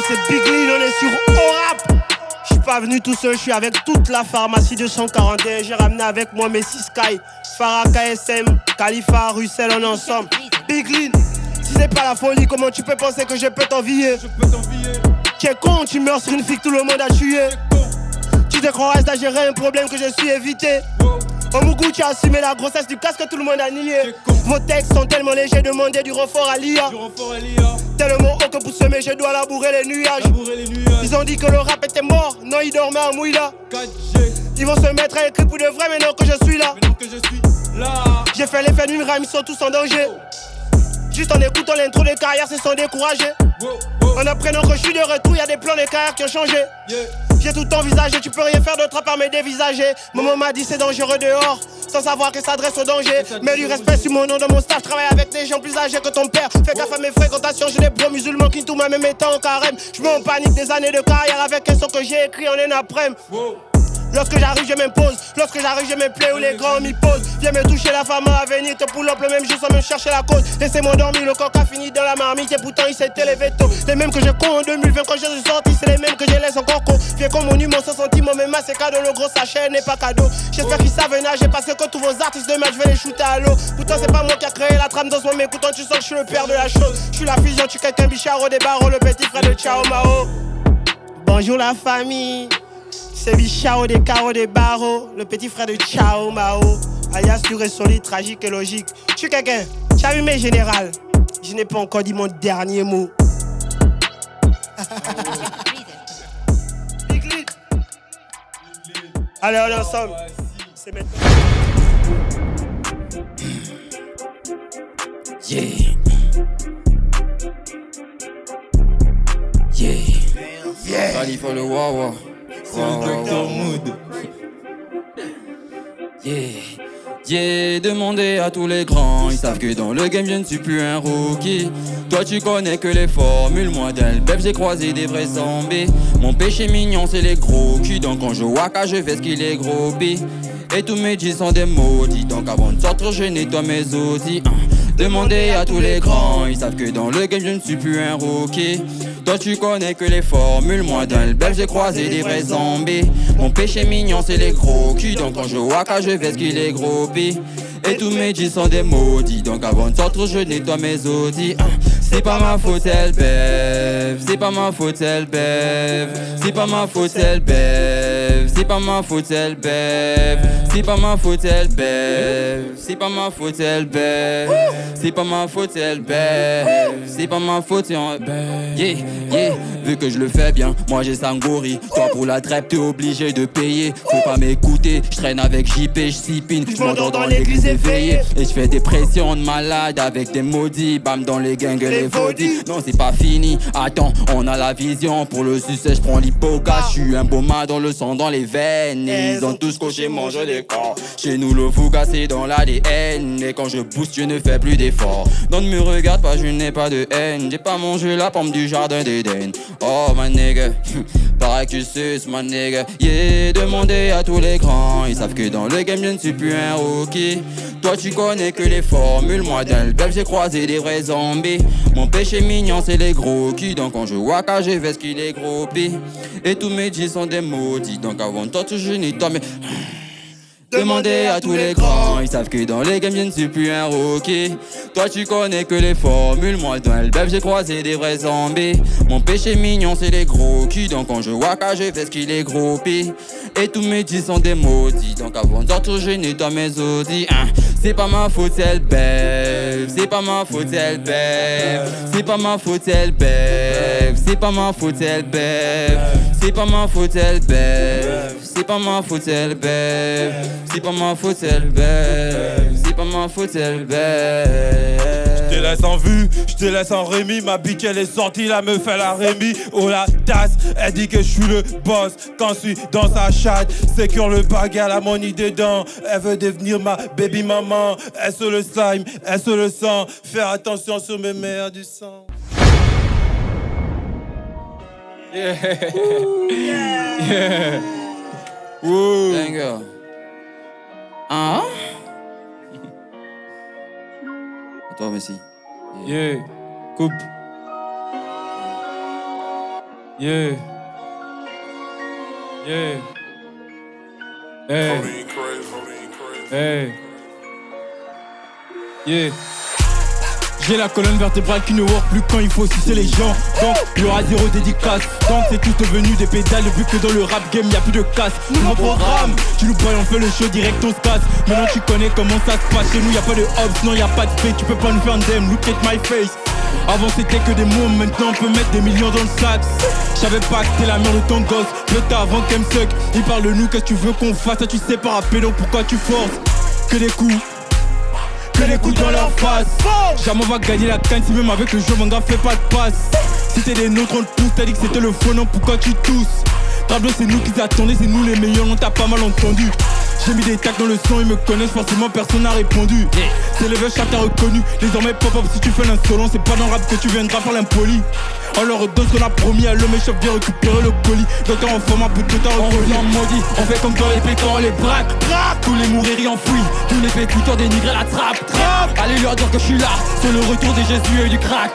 c'est Big Lean, on est sur O-Rap. Je suis pas venu tout seul, je suis avec toute la pharmacie 241. J'ai ramené avec moi mes 6 Sky, Farah, KSM, Khalifa, Russell, on est ensemble. Big Lean, si c'est pas la folie, comment tu peux penser que je peux t'envier? Tu es con, tu meurs sur une fille que tout le monde a tué. Tu te crois reste à gérer un problème que je suis évité. Au Mougou, tu as assumé la grossesse du casque que tout le monde a nié. Vos textes sont tellement légers, demandez du renfort à l'IA. Tellement haut que pour semer, je dois labourer les nuages. Ils ont dit que le rap était mort, non, ils dormaient à Mouila. Ils vont se mettre à écrire pour de vrai maintenant que je suis là. J'ai fait l'effet d'une rame, ils sont tous en danger. Juste en écoutant l'intro des carrières, se sont découragés. En apprenant que je suis de retour, y'a des plans des carrières qui ont changé. J'ai tout envisagé, tu peux rien faire d'autre à part me dévisager. Maman m'a dit c'est dangereux dehors, sans savoir qu'elle s'adresse au danger. Mets du respect sur mon nom dans mon staff, je travaille avec des gens plus âgés que ton père. Fais gaffe à mes fréquentations, j'ai des bros musulmans qui tout même étant en carême. Je me en panique des années de carrière avec un son que j'ai écrit en une après-midi. Lorsque j'arrive, je m'impose. Lorsque j'arrive, je me plais où les grands m'y posent. Viens me toucher la femme à venir, te pull up le même jour sans même chercher la cause. Laissez-moi dormir, le coq a fini dans la marmite et pourtant il s'est élevé tôt. Les mêmes que j'ai con en 2020 quand je suis sorti, c'est les mêmes que je laisse encore con. Viens comme mon humour, sans sentiment, même c'est cadeau. Le gros sachet n'est pas cadeau. J'espère qu'ils savent nager parce que tous vos artistes de match, je vais les shooter à l'eau. Pourtant c'est pas moi qui a créé la trame dans ce moment, écoutant tu sens que je suis le père de la chose. Je suis la fusion, tu quelqu'un bicharo des barreaux, le petit frère de Ciao Mao. Bonjour la famille. C'est Bichao des carreaux des barreaux, le petit frère de Ciao Mao. Alias pur et solide, tragique et logique. Je suis quelqu'un, tu as vu mes générales. Je n'ai pas encore dit mon dernier mot. Big Lead. Allez, on est ensemble. C'est maintenant. Yeah. Yeah. Yeah. Khalifa le Wawa. C'est le Dr Mood. Yeah. J'ai demandé à tous les grands, ils savent que dans le game je ne suis plus un rookie. Toi tu connais que les formules, moi d'Elbef j'ai croisé des vrais zombies. Mon péché mignon c'est les gros culs, donc quand je waka je fais ce qu'il est gros pis. Et tous mes jeans sont des maudits, donc avant de sortir je nettoie mes outils. Demandez à tous les grands, ils savent que dans le game je ne suis plus un rookie. Toi tu connais que les formules, moi dans le belge j'ai croisé des vrais zombies. Mon péché mignon c'est les gros culs, donc quand je waka je fais ce qu'il est gros pis. Et tous mes jeans sont des maudits, donc avant de sortir je nettoie mes outils. C'est pas ma faute elle bève, c'est pas ma faute elle bève, c'est pas ma faute elle bève, c'est pas ma faute elle bève, c'est pas ma faute elle bève, c'est pas ma faute elle bève, c'est pas ma faute elle bève, c'est pas ma faute elle bève. Yeah, yeah, vu que je le fais bien, moi j'ai Sangori. Toi pour la trêpe t'es obligé de payer. Faut pas m'écouter, je traîne avec JP, je sipine, je m'endors dans l'église éveillée. Et je fais des pressions de malade avec des maudits. Bam dans les gangs les vaudis. Non c'est pas fini, attends, on a la vision. Pour le succès je prends l'hypogas. Je suis un boma dans le sang, dans les veines. Et ils ont tous coché, mange les corps. Chez nous le fougas c'est dans l'ADN. Et quand je booste je ne fais plus d'efforts. Donc ne me regarde pas, je n'ai pas de haine. J'ai pas mangé la pomme du jardin d'Éden. Oh my nigga, pareil que tu suces my nigga. Yeah, demandez à tous les grands, ils savent que dans le game je ne suis plus un rookie. Toi tu connais que les formules, moi dans le belge j'ai croisé des vrais zombies. Mon péché mignon c'est les gros culs, donc quand je waka je fais ce qu'il est gros pis. Et tous mes jeans sont des maudits, donc avant toi je nettoie mes... Demandez à tous les grands, ils savent que dans les games je ne suis plus un rookie. Toi tu connais que les formules, moi dans le belge j'ai croisé des vrais zombies. Mon péché mignon c'est les gros culs, donc quand je waka je fais ce qu'il est gros pis. Et tous mes jeans sont des maudits, donc avant de sortir je nettoie mes outils. C'est pas ma faute elle bève, c'est pas ma faute elle bève, c'est pas ma faute elle bève, c'est pas ma faute elle bève, c'est pas ma faute elle bève, c'est pas ma faute elle bève, c'est pas ma faute elle bève, c'est pas ma faute elle bève. Je te laisse en vue, je te laisse en Rémi. Ma bitch elle est sortie, la meuf elle a Rémi. Oh la tasse, elle dit que je suis le boss quand je suis dans sa chatte. Sécure le bag, elle a mon idée dedans. Elle veut devenir ma baby maman. Elle se le slime, elle se le sent. Faire attention sur mes mères du sang. Yeah. Yeah. Yeah. Woo. Banger. Hein? À toi, Messi. Yeah. Coupe. Yeah. Yeah. Hey. Hey. Yeah. J'ai la colonne vertébrale qui ne work plus quand il faut sucer les gens. Donc il y aura zéro dédicace. Donc c'est tout devenu des pédales. Vu que dans le rap game y'a plus de casse. Nouveau programme, tu nous parles, on fait le show direct, on se casse. Maintenant tu connais comment ça se passe. Chez nous y'a pas de hops, non y'a pas de fake. Tu peux pas nous faire un dem, look at my face. Avant c'était que des mots, maintenant on peut mettre des millions dans le sac. J'savais pas que c'était la merde de ton gosse. Le tas avant qu'elle me suck. Il parle de nous, qu'est-ce que tu veux qu'on fasse? Ça tu sais pas rapper, donc pourquoi tu forces? Que des coups dans leur face. Jamais on va gagner la canne si même avec le jeu mon gars fait pas de passe. Si t'es des nôtres on te pousse, t'as dit que c'était le faux, non pourquoi tu tousses? Tableau c'est nous qui attendaient, c'est nous les meilleurs, on t'a pas mal entendu. J'ai mis des tacs dans le son, ils me connaissent forcément, personne n'a répondu. C'est le chacun t'a reconnu, désormais pop-up si tu fais l'insolent. C'est pas dans le rap que tu viendras faire l'impoli. On leur redonne ce qu'on a promis à l'homme et chef, viens récupérer le colis. Docteur en format pour tout à reconnu. On maudit, on fait comme dans les pétons, on les braque. Tous les mourir enfouis, tous les pétiteurs dénigrés la trappe. Allez leur dire que je suis là, sur le retour des Jésus et du crack.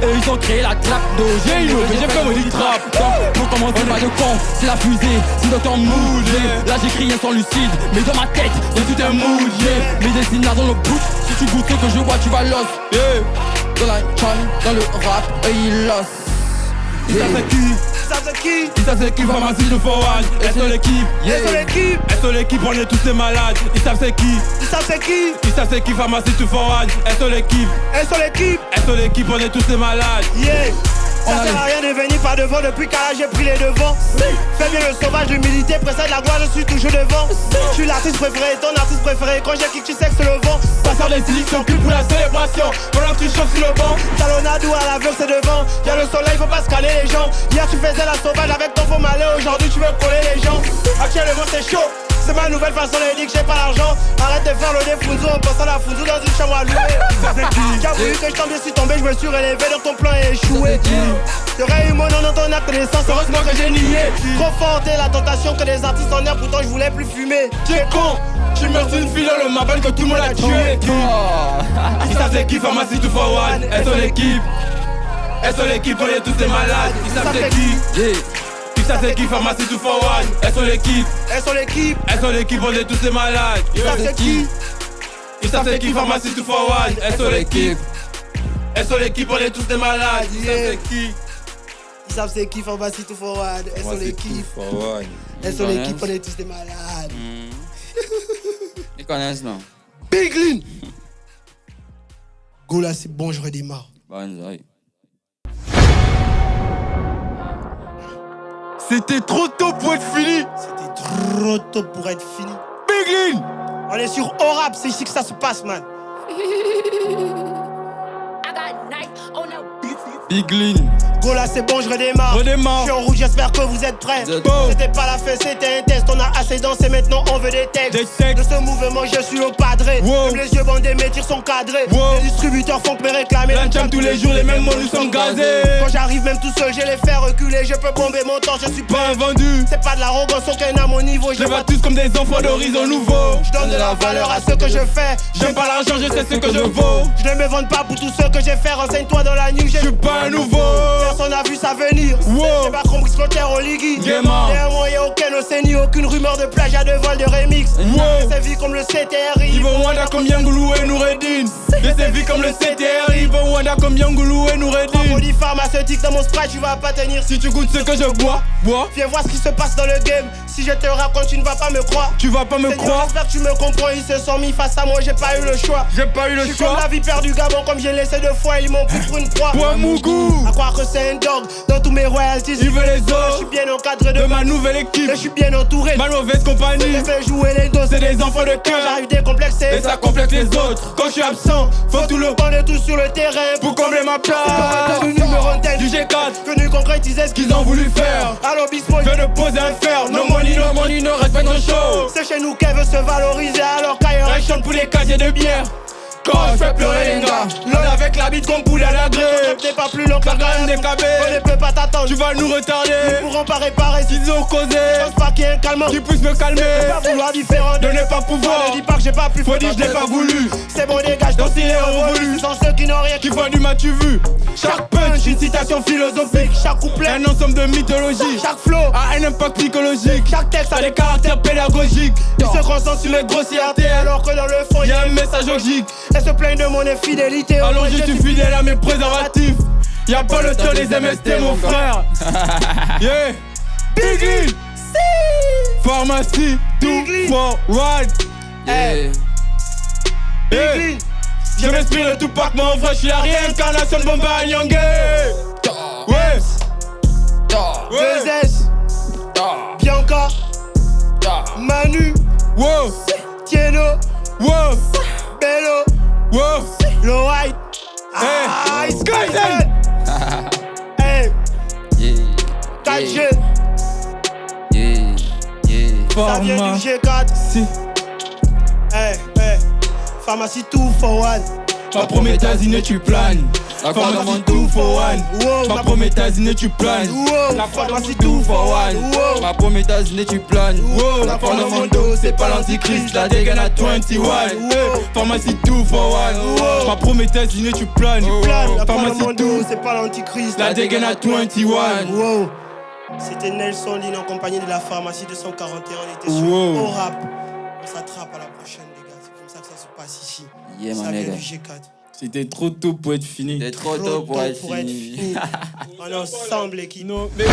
Et ils ont créé la clap d'OG, j'ai fait maudit trap. Donc pour commencer pas de con, c'est la fusée, c'est Docteur Mood. Là j'écris un son lucide, mais dans ma tête, c'est tout un mood. Mes dessinateurs dans le bout, si tu goûtes ce que je vois, tu vas lost. Dans la chaîne, dans le rap, et il lost. Ils savent c'est qui pharmacie de Forwan. Elles sont l'équipe. Elles sont l'équipe, on est tous des malades. Ils savent c'est qui. Ils savent c'est qui pharmacie de Forwan. Elles sont l'équipe. Elles sont l'équipe, on est tous des malades. Ça sert à rien de venir par devant, depuis qu'à l'âge j'ai pris les devants. Fais bien le sauvage, l'humilité, précède la gloire, je suis toujours devant. Je suis l'artiste préféré, ton artiste préféré, quand j'ai kick tu sais que c'est le vent. Passeur des styles sont plus pour la célébration. Pendant que tu chauffes sur le banc. Talonnade ou à l'aveugle c'est devant. Y'a le soleil, faut pas se caler les gens. Hier tu faisais la sauvage avec ton faux malheur, aujourd'hui tu veux coller les gens. Actuellement c'est chaud. C'est ma nouvelle façon de dire que j'ai pas l'argent. Arrête de faire le défunzo en passant la funzo dans une chambre à louer. J'ai voulu que je tombe, je suis tombé, je me suis relevé, donc ton plan est échoué. Y'aurait eu mon nom dans ton acte de naissance, heureusement que j'ai nié. Trop fort est la tentation que des artistes en air, pourtant je voulais plus fumer. Tu es con, tu meurs une fille dans le mabane que tout le monde a tué. Ils savent c'est qui pharmacie to Forwan. Elles sont l'équipe. Elles sont l'équipe, on est tous des malades. Ils savent c'est qui. Ils savent c'est qui pharmacie to Forwan. Elles sont l'équipe. Elles sont l'équipe. Elles sont l'équipe, on est tous des malades. Ils savent c'est qui. Ils savent c'est qui pharmacie to Forwan. Elles sont l'équipe. Elles sont l'équipe, on est tous des malades. Ils savent c'est qui. Ils savent c'est qui pharmacie to Forwan. Elles sont l'équipe. Elles sont l'équipe, on est tous des malades. Ils connaissent non. Big Lean. Go là c'est bon, je redémarre. Bonne oreille. C'était trop tôt pour être fini. C'était trop tôt pour être fini. Big Lean. On est sur Orap, c'est ici que ça se passe, man. Big Lean. Go là c'est bon, je redémarre. Je suis en rouge, j'espère que vous êtes prêts. C'était pas la fête, c'était un test. On a assez dansé, maintenant on veut des textes. De ce mouvement, je suis au padré. Même les yeux bandés, mes tirs sont cadrés. Les distributeurs font que me réclamer. L'ancham tous les jours, les mêmes mots, nous sommes gazés. Quand j'arrive même tout seul, je les fais reculer. Je peux bomber mon temps, je suis pas invendu. C'est pas de l'arrogance, aucun à mon niveau. Je les vois tous comme des enfants d'horizon nouveau. Je donne de la valeur à ce que je fais. J'aime pas l'argent, je sais ce que je vaux. Je ne me vante pas pour tout ce que j'ai fait. Renseigne-toi dans la nuit, je suis pas un nouveau. Personne n'a vu ça venir. J'ai pas compris ce qu'on terre au ligui. Néanmoins y'a aucun océanie, aucune rumeur de plage à de vol de remix. C'est vie comme le CTRI. Ils vont Wanda comme Yangoulou et Noureddin. C'est vie comme le CTRI. Ils vont Wanda comme Yangoulou et Noureddin. Produit pharmaceutique dans mon sprite, tu vas pas tenir. Si tu goûtes ce que je bois. Viens voir ce qui se passe dans le game. Si je te raconte, tu ne vas pas me croire. Tu vas pas me croire. J'espère que tu me comprends. Ils se sont mis face à moi, j'ai pas eu le choix. J'ai pas eu le choix. Je suis comme la vipère du Gabon, comme j'ai laissé 2 fois. Ils m'ont pris pour une proie. Mougou. À croire que c'est un dog. Dans tous mes royalties, il veut les autres. Je suis bien encadré de ma nouvelle équipe. Et je suis bien entouré. Ma mauvaise compagnie. Je fais jouer les dos. C'est des enfants de cœur. J'arrive décomplexé. Et ça complexe les autres. Quand je suis absent, faut tout le. On est tous sur le terrain pour combler ma place. Du numéro tel du G4. Venu concrétiser ce qu'ils ont voulu faire. Alors Bispo, je viens de poser un fer. No money, no respect, no show. C'est chez nous qu'elle veut se valoriser. Alors qu'ailleurs elle chante pour les casiers de bière. Quand je fais pleurer les gars, l'homme avec la bite qu'on poule à la grève. T'es pas plus long que la gamme des cabés. On ne peut pas t'attendre, tu vas nous retarder. Nous pourrons pas réparer s'ils ont causé. Je pense pas qu'il y ait un calmant qui puisse me calmer. Ne pas vouloir différent, de ne pas pouvoir. Ne dis pas que j'ai pas pu. Faut dire je n'ai pas voulu. C'est bon dégage, donc il est revolu. Sans ceux qui n'ont rien qui font du m'as-tu vu? Chaque punch, une citation philosophique. Chaque couplet, Un ensemble de mythologies. chaque flow, A un impact psychologique. chaque texte A a des des caractères pédagogiques. Ils se concentrent sur les grossièretés alors que dans le fond Y'a un message logique. elles se plaignent de mon infidélité. Alors je suis fidèle à mes préservatifs. Y'a pas le temps des MST mon frère. Yeah. Bigly. Pharmacie, Bigly. 2 for 1. Yeah. Bigly, Je m'inspire de Tupac, mais en vrai je suis la réincarnation de Bomba Nyong'e. Ouais. Ouais. 2S, Bianca, Manu, Wow. Tieno, Wow. Bello, Wow. Low White, Hey. Skyzen, hey, Yeah. 4G, Yeah. Yeah. ça vient du G4, Si. hey, hey, pharmacie 2 for 1. Ma prométhazine tu planes. La Pharmacie 2 for 1. Wow, Ma prométhazine tu planes. wow, La pharmacie pharmacie 2 2 for for 1. 1. Wow, Ma prométhazine tu planes. Wow, la forme de mon dos, c'est pas l'antichrist, la dégaine à 21. Wow. Pharmacie 2 for 1. Wow. Ma prométhazine tu planes. plane, la parole de Pharmacie mon 2. dos, c'est pas l'antichrist. La dégaine à 21. Wow. C'était Nelson Lin en compagnie de la pharmacie 241. On était sur Wow. Au Rap. On s'attrape à la prochaine, les gars. C'est comme ça que ça se passe ici. Yeah, ça mon vient nigga. du G4. C'était trop tôt pour être fini. T'es trop tôt pour être fini. On est ensemble, l'équipe. Non, mais.